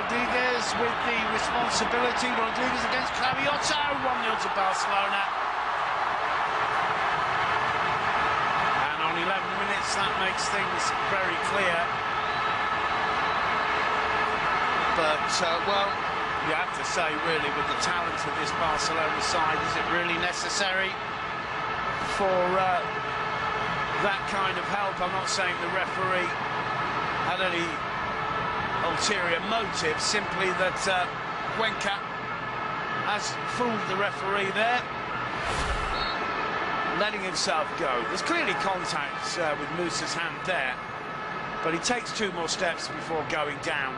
Rodriguez with the responsibility. Rodriguez against Claviotto. 1-0 to Barcelona. And on 11 minutes, that makes things very clear. But, well, you have to say, really, with the talent of this Barcelona side, is it really necessary for that kind of help? I'm not saying the referee had any ulterior motive, simply that Cuenca has fooled the referee there, letting himself go. There's clearly contact with Musa's hand there, but he takes 2 more steps before going down.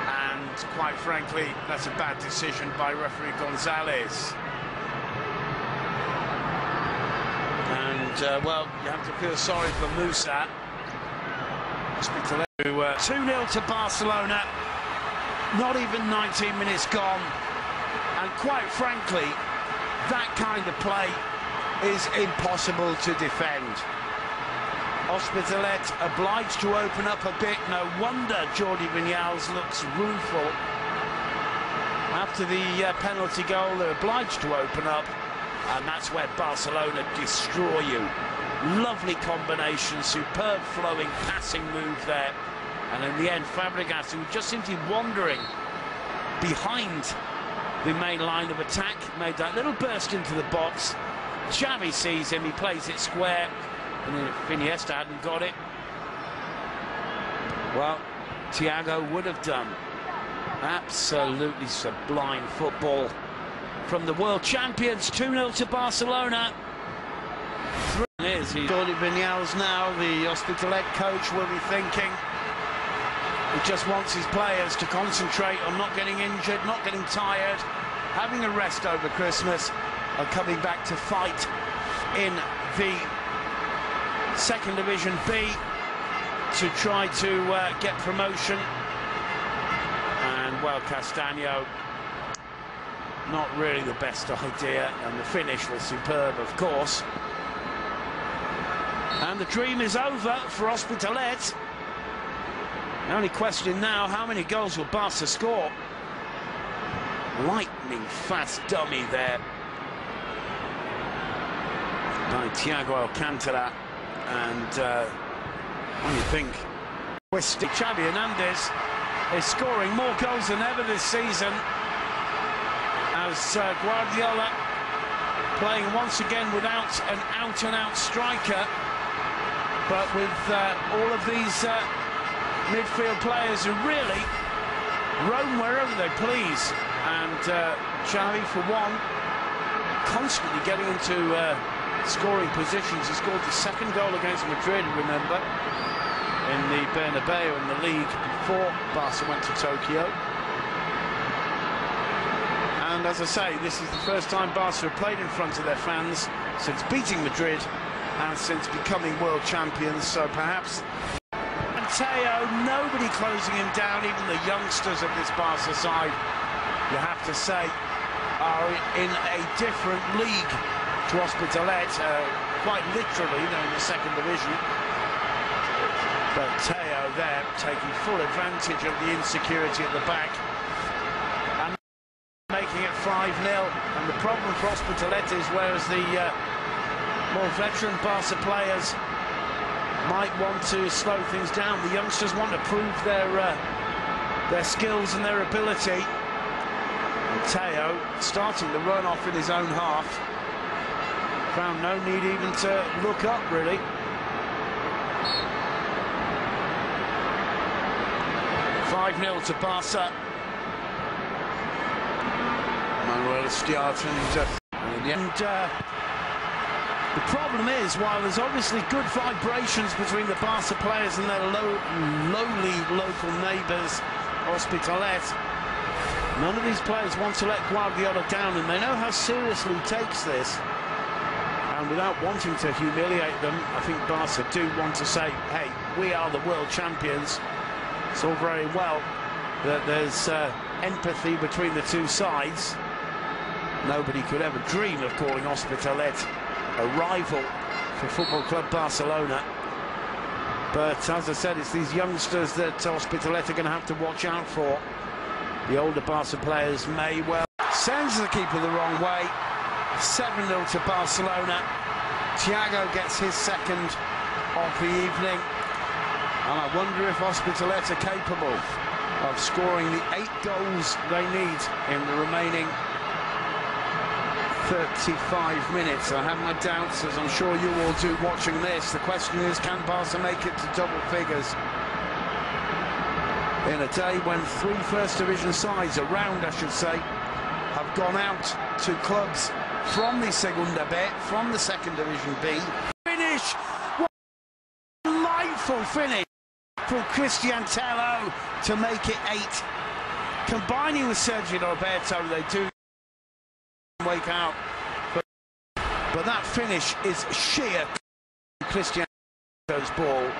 And quite frankly, that's a bad decision by referee Gonzalez. And, well, you have to feel sorry for Musa. 2-0 to Barcelona. Not even 19 minutes gone. And quite frankly, that kind of play is impossible to defend. Hospitalet obliged to open up a bit. No wonder Jordi Viñals looks rueful. After the penalty goal, they're obliged to open up, and that's where Barcelona destroy you. Lovely combination, superb flowing passing move there. And in the end, Fabregas, who just seemed to be wandering behind the main line of attack, made that little burst into the box. Xavi sees him, he plays it square. And if Iniesta hadn't got it, well, Thiago would have done. Absolutely sublime football from the world champions. 2-0 to Barcelona. Jordi Viñals now, the Hospitalet coach, will be thinking he just wants his players to concentrate on not getting injured, not getting tired, having a rest over Christmas, and coming back to fight in the Second Division B to try to get promotion. And, well, Castaño, not really the best idea, and the finish was superb, of course. And the dream is over for Hospitalet. The only question now, how many goals will Barca score? Lightning fast dummy there by Thiago Alcantara. And what do you think? Xavi Hernandez is scoring more goals than ever this season, as Guardiola playing once again without an out-and-out striker, but with all of these midfield players who really roam wherever they please. And Xavi, for one, constantly getting into scoring positions. He scored the 2nd goal against Madrid, remember, in the Bernabeu in the league before Barca went to Tokyo. And as I say, this is the first time Barca have played in front of their fans since beating Madrid and since becoming world champions. So perhaps Teo, nobody closing him down. Even the youngsters of this Barca side, you have to say, are in a different league to Hospitalet, quite literally, they're in the 2nd division. But Teo there taking full advantage of the insecurity at the back and making it 5-0. And the problem for Hospitalet is, whereas the more veteran Barca players might want to slow things down, the youngsters want to prove their skills and their ability. And Teo starting the run off in his own half. Found no need even to look up, really. "5-0 to Barca." Manuel Estiarte, and the problem is, while there's obviously good vibrations between the Barca players and their lowly local neighbours, Hospitalet, none of these players want to let Guardiola down, and they know how seriously he takes this. And without wanting to humiliate them, I think Barca do want to say, hey, we are the world champions. It's all very well that there's empathy between the two sides. Nobody could ever dream of calling Hospitalet a rival for Football Club Barcelona. But as I said, it's these youngsters that Hospitalet are going to have to watch out for. The older Barca players may well. Sends the keeper the wrong way. 7-0 to Barcelona. Thiago gets his second of the evening. And I wonder if Hospitalet are capable of scoring the 8 goals they need in the remaining 35 minutes. I have my doubts, as I'm sure you all do watching this. The question is, can Barca make it to double figures in a day when 3 First Division sides, around I should say, have gone out to clubs from the Segunda B, from the Second Division B. Finish! What a delightful finish from Christian Tello to make it 8. Combining with Sergio Roberto, they do wake out, but that finish is sheer Christian Tello's ball.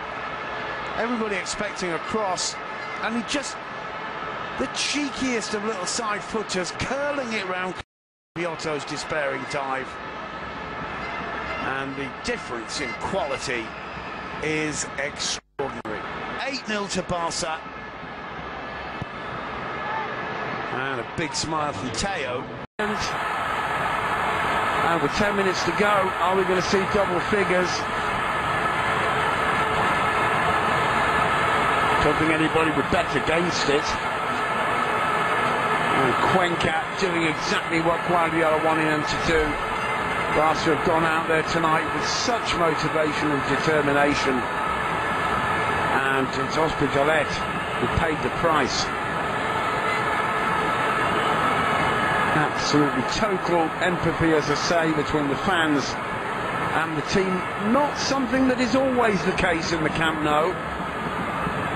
Everybody expecting a cross, and he just, the cheekiest of little side footers, curling it round Giotto's despairing dive. And the difference in quality is extraordinary. 8-0 to Barca. And a big smile from Teo. And with 10 minutes to go, are we going to see double figures? Don't think anybody would bet against it. And Cuenca doing exactly what Guardiola wanted them to do. Barca have gone out there tonight with such motivation and determination. And it's Hospitalet who paid the price. Absolutely total empathy, as I say, between the fans and the team. Not something that is always the case in the Camp Nou,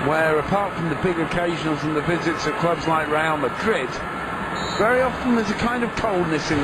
where apart from the big occasions and the visits of clubs like Real Madrid, very often there's a kind of coldness in